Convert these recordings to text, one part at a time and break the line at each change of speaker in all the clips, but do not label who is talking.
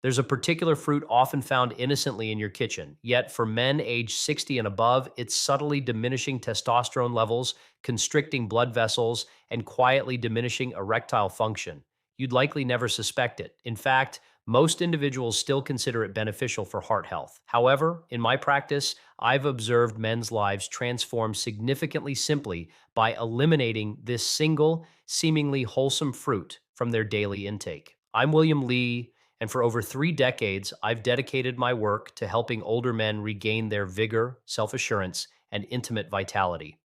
There's a particular fruit often found innocently in your kitchen, yet for men aged 60 and above, it's subtly diminishing testosterone levels, constricting blood vessels, and quietly diminishing erectile function. You'd likely never suspect it. In fact, most individuals still consider it beneficial for heart health. However, in my practice, I've observed men's lives transform significantly simply by eliminating this single, seemingly wholesome fruit from their daily intake. I'm William Lee, and for over 3 decades, I've dedicated my work to helping older men regain their vigor, self assurance, and intimate vitality.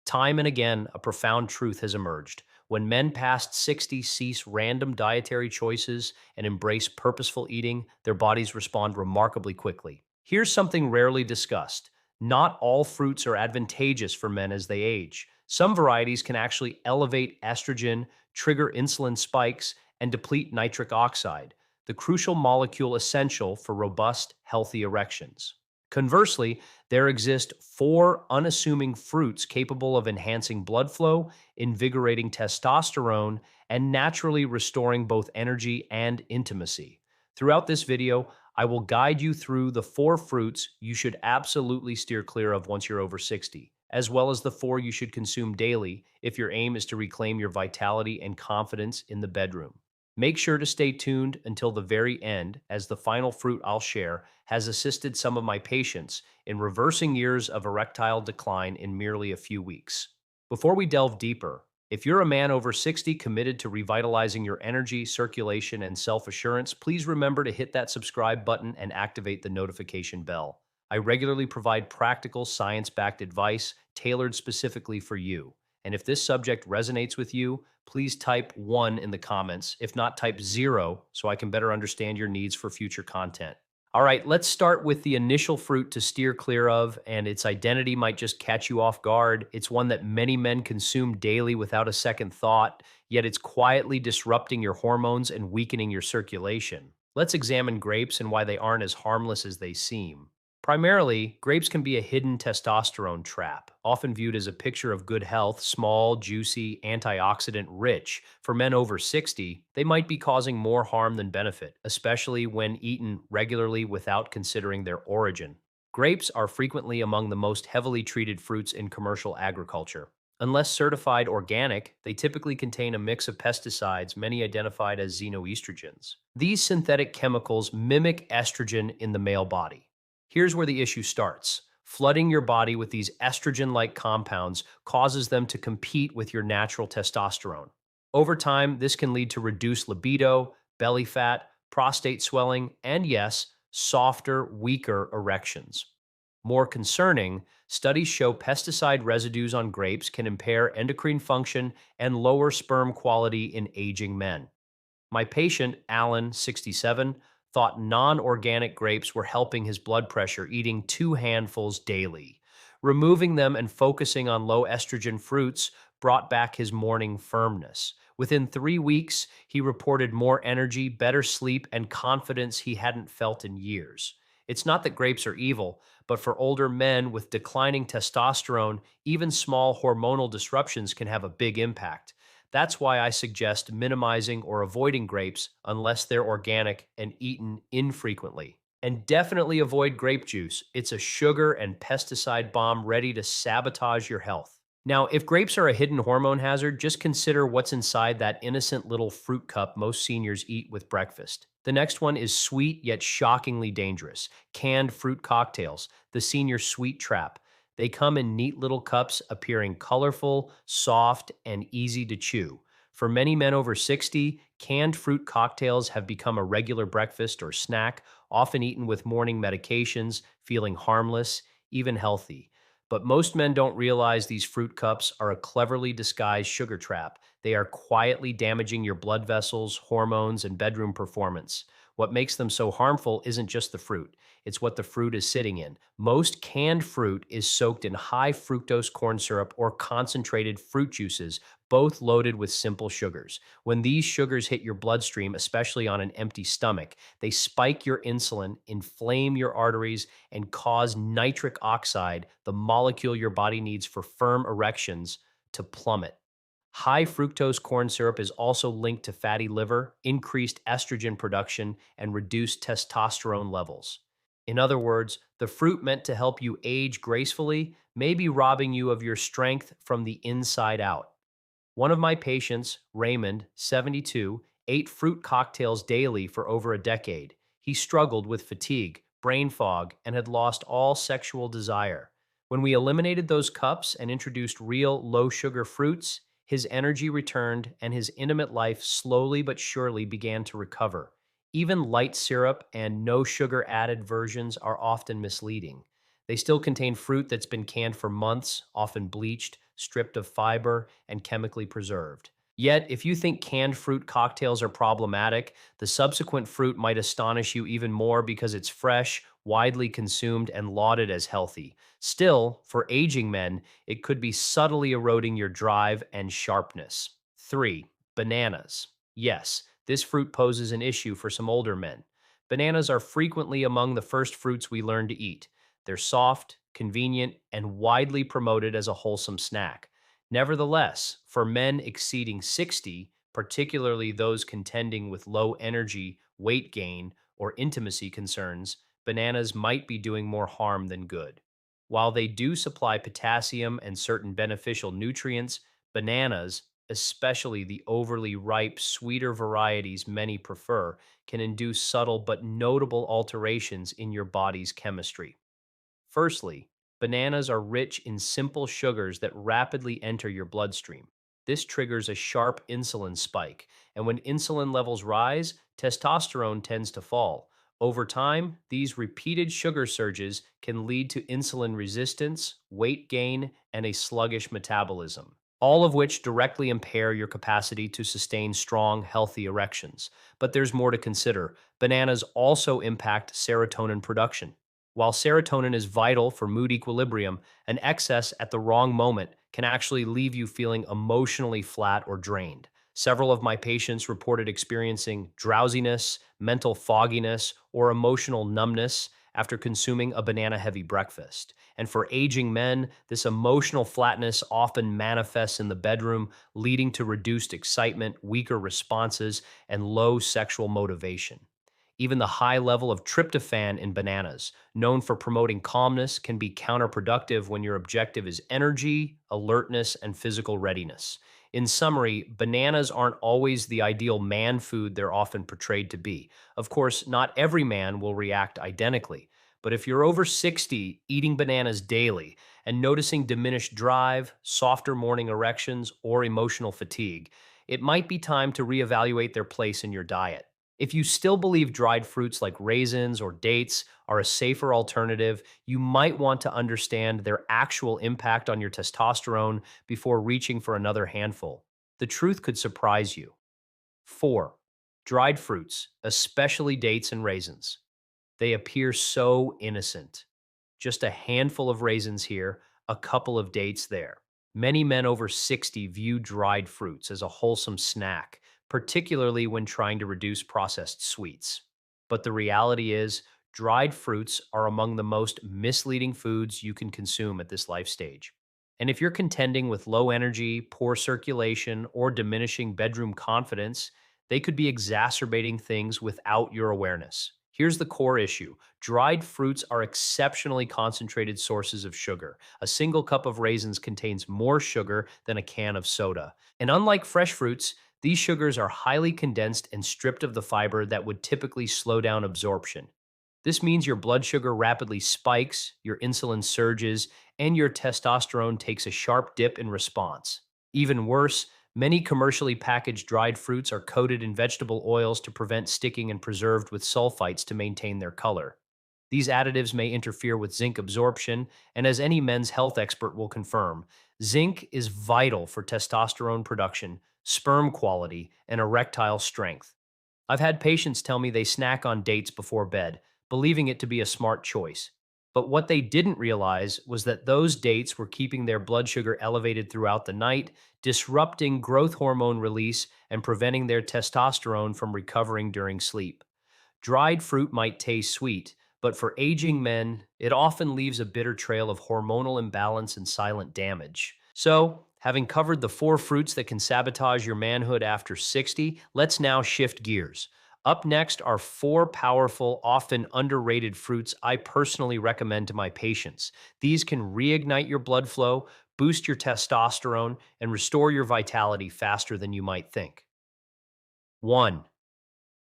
Time and again, a profound truth has emerged. When men past 60 cease random dietary choices and embrace purposeful eating, their bodies respond remarkably quickly. Here's something rarely discussed. Not all fruits are advantageous for men as they age. Some varieties can actually elevate estrogen, trigger insulin spikes, and deplete nitric oxide, the crucial molecule essential for robust, healthy erections. Conversely, there exist four unassuming fruits capable of enhancing blood flow, invigorating testosterone, and naturally restoring both energy and intimacy. Throughout this video, I will guide you through the four fruits you should absolutely steer clear of once you're over 60, as well as the four you should consume daily if your aim is to reclaim your vitality and confidence in the bedroom. Make sure to stay tuned until the very end, as the final fruit I'll share has assisted some of my patients in reversing years of erectile decline in merely a few weeks. Before we delve deeper, if you're a man over 60 committed to revitalizing your energy, circulation, and self assurance, please remember to hit that subscribe button and activate the notification bell. I regularly provide practical, science backed advice tailored specifically for you. And if this subject resonates with you, please type 1 in the comments. If not, type 0 so I can better understand your needs for future content. All right, let's start with the initial fruit to steer clear of, and its identity might just catch you off guard. It's one that many men consume daily without a second thought, yet it's quietly disrupting your hormones and weakening your circulation. Let's examine grapes and why they aren't as harmless as they seem. Primarily, grapes can be a hidden testosterone trap, often viewed as a picture of good health, small, juicy, antioxidant rich. For men over 60, they might be causing more harm than benefit, especially when eaten regularly without considering their origin. Grapes are frequently among the most heavily treated fruits in commercial agriculture. Unless certified organic, they typically contain a mix of pesticides, many identified as xenoestrogens. These synthetic chemicals mimic estrogen in the male body. Here's where the issue starts. Flooding your body with these estrogen like compounds causes them to compete with your natural testosterone. Over time, this can lead to reduced libido, belly fat, prostate swelling, and yes, softer, weaker erections. More concerning, studies show pesticide residues on grapes can impair endocrine function and lower sperm quality in aging men. My patient, Alan, 67, thought non organic grapes were helping his blood pressure, eating 2 handfuls daily. Removing them and focusing on low estrogen fruits brought back his morning firmness. Within 3 weeks, he reported more energy, better sleep, and confidence he hadn't felt in years. It's not that grapes are evil, but for older men with declining testosterone, even small hormonal disruptions can have a big impact. That's why I suggest minimizing or avoiding grapes unless they're organic and eaten infrequently. And definitely avoid grape juice. It's a sugar and pesticide bomb ready to sabotage your health. Now, if grapes are a hidden hormone hazard, just consider what's inside that innocent little fruit cup most seniors eat with breakfast. The next one is sweet yet shockingly dangerous: canned fruit cocktails, the senior sweet trap. They come in neat little cups, appearing colorful, soft, and easy to chew. For many men over 60, canned fruit cocktails have become a regular breakfast or snack, often eaten with morning medications, feeling harmless, even healthy. But most men don't realize these fruit cups are a cleverly disguised sugar trap. They are quietly damaging your blood vessels, hormones, and bedroom performance. What makes them so harmful isn't just the fruit, it's what the fruit is sitting in. Most canned fruit is soaked in high fructose corn syrup or concentrated fruit juices, both loaded with simple sugars. When these sugars hit your bloodstream, especially on an empty stomach, they spike your insulin, inflame your arteries, and cause nitric oxide, the molecule your body needs for firm erections, to plummet. High fructose corn syrup is also linked to fatty liver, increased estrogen production, and reduced testosterone levels. In other words, the fruit meant to help you age gracefully may be robbing you of your strength from the inside out. One of my patients, Raymond, 72, ate fruit cocktails daily for over a decade. He struggled with fatigue, brain fog, and had lost all sexual desire. When we eliminated those cups and introduced real low sugar fruits, his energy returned and his intimate life slowly but surely began to recover. Even light syrup and no sugar added versions are often misleading. They still contain fruit that's been canned for months, often bleached, stripped of fiber, and chemically preserved. Yet, if you think canned fruit cocktails are problematic, the subsequent fruit might astonish you even more because it's fresh, widely consumed, and lauded as healthy. Still, for aging men, it could be subtly eroding your drive and sharpness. 3. Bananas. Yes, this fruit poses an issue for some older men. Bananas are frequently among the first fruits we learn to eat. They're soft, convenient, and widely promoted as a wholesome snack. Nevertheless, for men exceeding 60, particularly those contending with low energy, weight gain, or intimacy concerns, bananas might be doing more harm than good. While they do supply potassium and certain beneficial nutrients, bananas, especially the overly ripe, sweeter varieties many prefer, can induce subtle but notable alterations in your body's chemistry. Firstly, bananas are rich in simple sugars that rapidly enter your bloodstream. This triggers a sharp insulin spike, and when insulin levels rise, testosterone tends to fall. Over time, these repeated sugar surges can lead to insulin resistance, weight gain, and a sluggish metabolism, all of which directly impair your capacity to sustain strong, healthy erections. But there's more to consider. Bananas also impact serotonin production. While serotonin is vital for mood equilibrium, an excess at the wrong moment can actually leave you feeling emotionally flat or drained. Several of my patients reported experiencing drowsiness, mental fogginess, or emotional numbness after consuming a banana heavy breakfast. And for aging men, this emotional flatness often manifests in the bedroom, leading to reduced excitement, weaker responses, and low sexual motivation. Even the high level of tryptophan in bananas, known for promoting calmness, can be counterproductive when your objective is energy, alertness, and physical readiness. In summary, bananas aren't always the ideal man food they're often portrayed to be. Of course, not every man will react identically. But if you're over 60, eating bananas daily, and noticing diminished drive, softer morning erections, or emotional fatigue, it might be time to reevaluate their place in your diet. If you still believe dried fruits like raisins or dates are a safer alternative, you might want to understand their actual impact on your testosterone before reaching for another handful. The truth could surprise you. 4. Dried fruits, especially dates and raisins. They appear so innocent. Just a handful of raisins here, a couple of dates there. Many men over 60 view dried fruits as a wholesome snack, particularly when trying to reduce processed sweets. But the reality is, dried fruits are among the most misleading foods you can consume at this life stage. And if you're contending with low energy, poor circulation, or diminishing bedroom confidence, they could be exacerbating things without your awareness. Here's the core issue: dried fruits are exceptionally concentrated sources of sugar. A single cup of raisins contains more sugar than a can of soda. And unlike fresh fruits, these sugars are highly condensed and stripped of the fiber that would typically slow down absorption. This means your blood sugar rapidly spikes, your insulin surges, and your testosterone takes a sharp dip in response. Even worse, many commercially packaged dried fruits are coated in vegetable oils to prevent sticking and preserved with sulfites to maintain their color. These additives may interfere with zinc absorption, and as any men's health expert will confirm, zinc is vital for testosterone production, sperm quality, and erectile strength. I've had patients tell me they snack on dates before bed, believing it to be a smart choice. But what they didn't realize was that those dates were keeping their blood sugar elevated throughout the night, disrupting growth hormone release and preventing their testosterone from recovering during sleep. Dried fruit might taste sweet, but for aging men, it often leaves a bitter trail of hormonal imbalance and silent damage. So, Having covered the four fruits that can sabotage your manhood after 60, let's now shift gears. Up next are four powerful, often underrated fruits I personally recommend to my patients. These can reignite your blood flow, boost your testosterone, and restore your vitality faster than you might think. 1.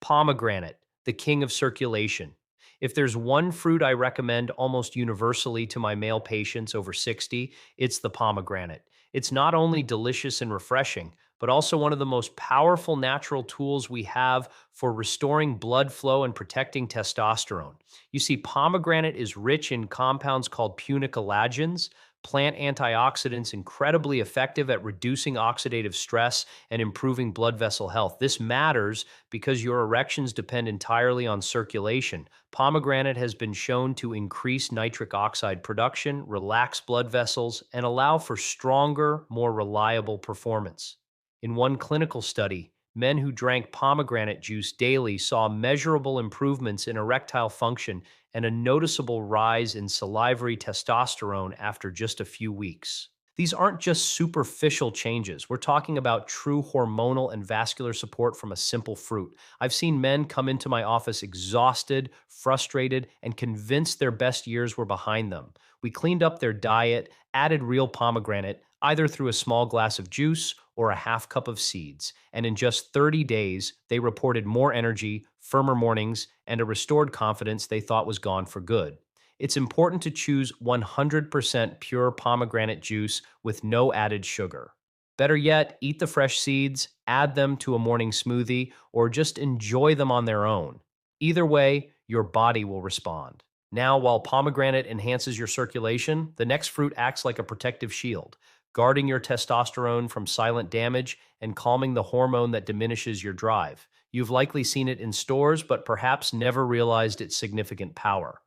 Pomegranate, the king of circulation. If there's one fruit I recommend almost universally to my male patients over 60, it's the pomegranate. It's not only delicious and refreshing, but also one of the most powerful natural tools we have for restoring blood flow and protecting testosterone. You see, pomegranate is rich in compounds called punicalagins, plant antioxidants incredibly effective at reducing oxidative stress and improving blood vessel health. This matters because your erections depend entirely on circulation. Pomegranate has been shown to increase nitric oxide production, relax blood vessels, and allow for stronger, more reliable performance. In one clinical study, men who drank pomegranate juice daily saw measurable improvements in erectile function and a noticeable rise in salivary testosterone after just a few weeks. These aren't just superficial changes. We're talking about true hormonal and vascular support from a simple fruit. I've seen men come into my office exhausted, frustrated, and convinced their best years were behind them. We cleaned up their diet, added real pomegranate, either through a small glass of juice or a half cup of seeds, and in just 30 days, they reported more energy, firmer mornings, and a restored confidence they thought was gone for good. It's important to choose 100% pure pomegranate juice with no added sugar. Better yet, eat the fresh seeds, add them to a morning smoothie, or just enjoy them on their own. Either way, your body will respond. Now, while pomegranate enhances your circulation, the next fruit acts like a protective shield, guarding your testosterone from silent damage and calming the hormone that diminishes your drive. You've likely seen it in stores, but perhaps never realized its significant power.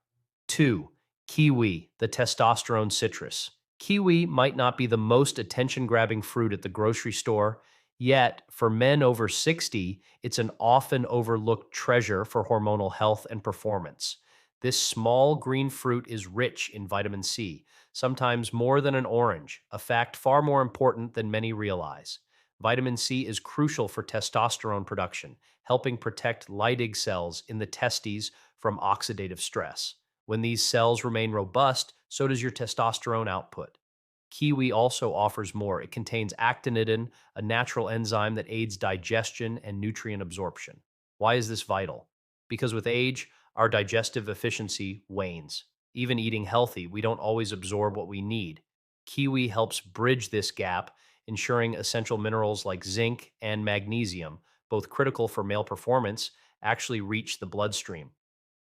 2. Kiwi, the testosterone citrus. Kiwi might not be the most attention grabbing fruit at the grocery store, yet, for men over 60, it's an often overlooked treasure for hormonal health and performance. This small green fruit is rich in vitamin C, sometimes more than an orange, a fact far more important than many realize. Vitamin C is crucial for testosterone production, helping protect Leydig cells in the testes from oxidative stress. When these cells remain robust, so does your testosterone output. Kiwi also offers more. It contains actinidin, a natural enzyme that aids digestion and nutrient absorption. Why is this vital? Because with age, our digestive efficiency wanes. Even eating healthy, we don't always absorb what we need. Kiwi helps bridge this gap, ensuring essential minerals like zinc and magnesium, both critical for male performance, actually reach the bloodstream.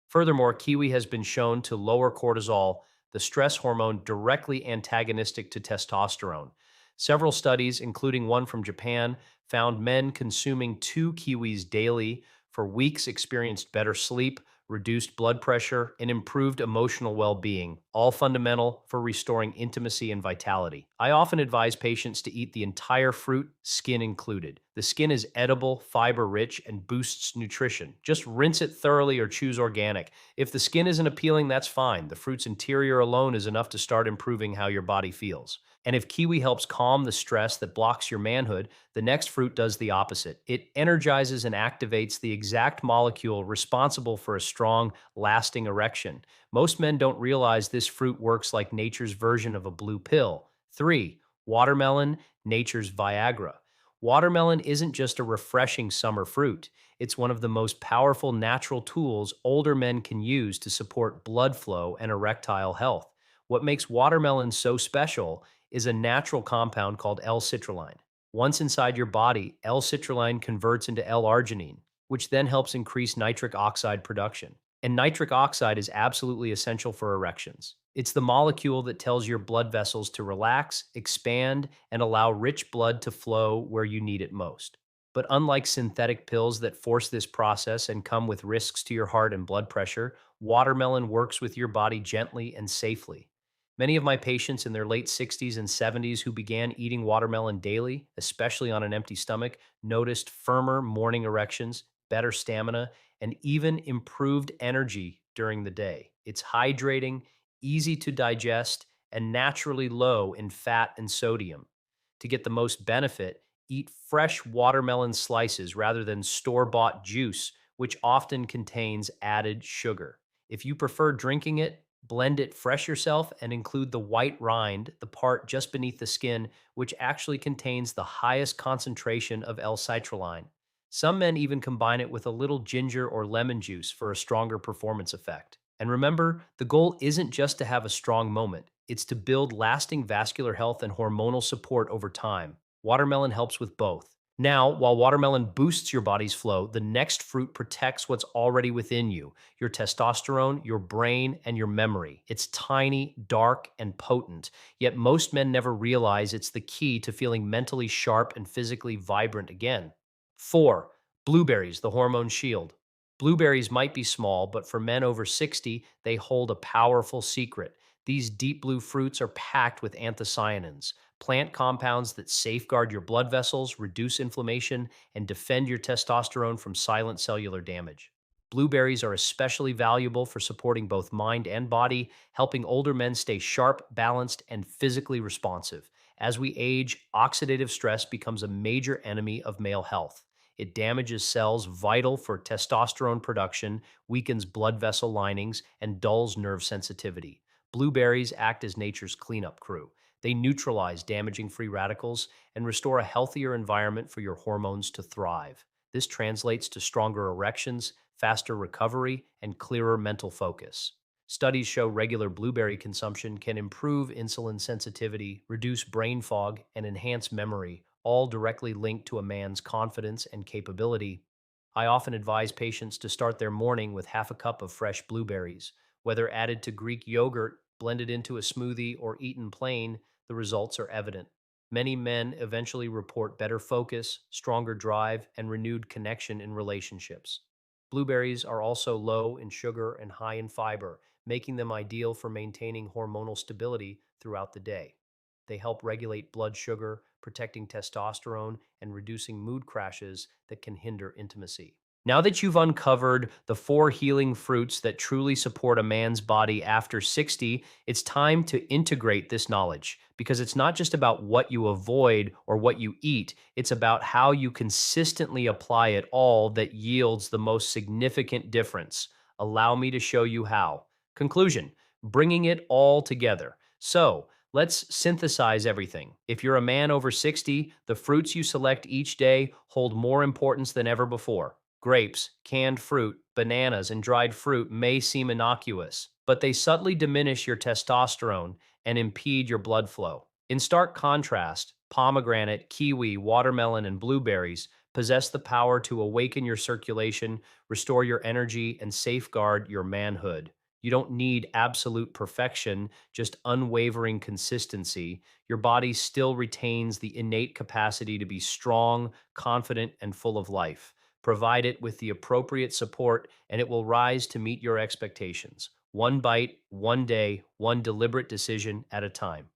Furthermore, kiwi has been shown to lower cortisol, the stress hormone directly antagonistic to testosterone. Several studies, including one from Japan, found men consuming 2 kiwis daily for weeks experienced better sleep, reduced blood pressure, and improved emotional well being, all fundamental for restoring intimacy and vitality. I often advise patients to eat the entire fruit, skin included. The skin is edible, fiber rich, and boosts nutrition. Just rinse it thoroughly or choose organic. If the skin isn't appealing, that's fine. The fruit's interior alone is enough to start improving how your body feels. And if kiwi helps calm the stress that blocks your manhood, the next fruit does the opposite. It energizes and activates the exact molecule responsible for a strong, lasting erection. Most men don't realize this fruit works like nature's version of a blue pill. 3. Watermelon, nature's Viagra. Watermelon isn't just a refreshing summer fruit. It's one of the most powerful natural tools older men can use to support blood flow and erectile health. What makes watermelon so special is a natural compound called L-citrulline. Once inside your body, L-citrulline converts into L-arginine, which then helps increase nitric oxide production. And nitric oxide is absolutely essential for erections. It's the molecule that tells your blood vessels to relax, expand, and allow rich blood to flow where you need it most. But unlike synthetic pills that force this process and come with risks to your heart and blood pressure, watermelon works with your body gently and safely. Many of my patients in their late 60s and 70s who began eating watermelon daily, especially on an empty stomach, noticed firmer morning erections, better stamina, and even improved energy during the day. It's hydrating, easy to digest, and naturally low in fat and sodium. To get the most benefit, eat fresh watermelon slices rather than store bought juice, which often contains added sugar. If you prefer drinking it, blend it fresh yourself and include the white rind, the part just beneath the skin, which actually contains the highest concentration of L-citrulline. Some men even combine it with a little ginger or lemon juice for a stronger performance effect. And remember, the goal isn't just to have a strong moment, it's to build lasting vascular health and hormonal support over time. Watermelon helps with both. Now, while watermelon boosts your body's flow, the next fruit protects what's already within you: your testosterone, your brain, and your memory. It's tiny, dark, and potent, yet most men never realize it's the key to feeling mentally sharp and physically vibrant again. 4. Blueberries, the hormone shield. Blueberries might be small, but for men over 60, they hold a powerful secret. These deep blue fruits are packed with anthocyanins, plant compounds that safeguard your blood vessels, reduce inflammation, and defend your testosterone from silent cellular damage. Blueberries are especially valuable for supporting both mind and body, helping older men stay sharp, balanced, and physically responsive. As we age, oxidative stress becomes a major enemy of male health. It damages cells vital for testosterone production, weakens blood vessel linings, and dulls nerve sensitivity. Blueberries act as nature's cleanup crew. They neutralize damaging free radicals and restore a healthier environment for your hormones to thrive. This translates to stronger erections, faster recovery, and clearer mental focus. Studies show regular blueberry consumption can improve insulin sensitivity, reduce brain fog, and enhance memory, all directly linked to a man's confidence and capability. I often advise patients to start their morning with half a cup of fresh blueberries. Whether added to Greek yogurt, blended into a smoothie, or eaten plain, the results are evident. Many men eventually report better focus, stronger drive, and renewed connection in relationships. Blueberries are also low in sugar and high in fiber, making them ideal for maintaining hormonal stability throughout the day. They help regulate blood sugar, protecting testosterone, and reducing mood crashes that can hinder intimacy. Now that you've uncovered the 4 healing fruits that truly support a man's body after 60, it's time to integrate this knowledge, because it's not just about what you avoid or what you eat, it's about how you consistently apply it all that yields the most significant difference. Allow me to show you how. Conclusion: bringing it all together. So, let's synthesize everything. If you're a man over 60, the fruits you select each day hold more importance than ever before. Grapes, canned fruit, bananas, and dried fruit may seem innocuous, but they subtly diminish your testosterone and impede your blood flow. In stark contrast, pomegranate, kiwi, watermelon, and blueberries possess the power to awaken your circulation, restore your energy, and safeguard your manhood. You don't need absolute perfection, just unwavering consistency. Your body still retains the innate capacity to be strong, confident, and full of life. Provide it with the appropriate support, and it will rise to meet your expectations. One bite, one day, one deliberate decision at a time.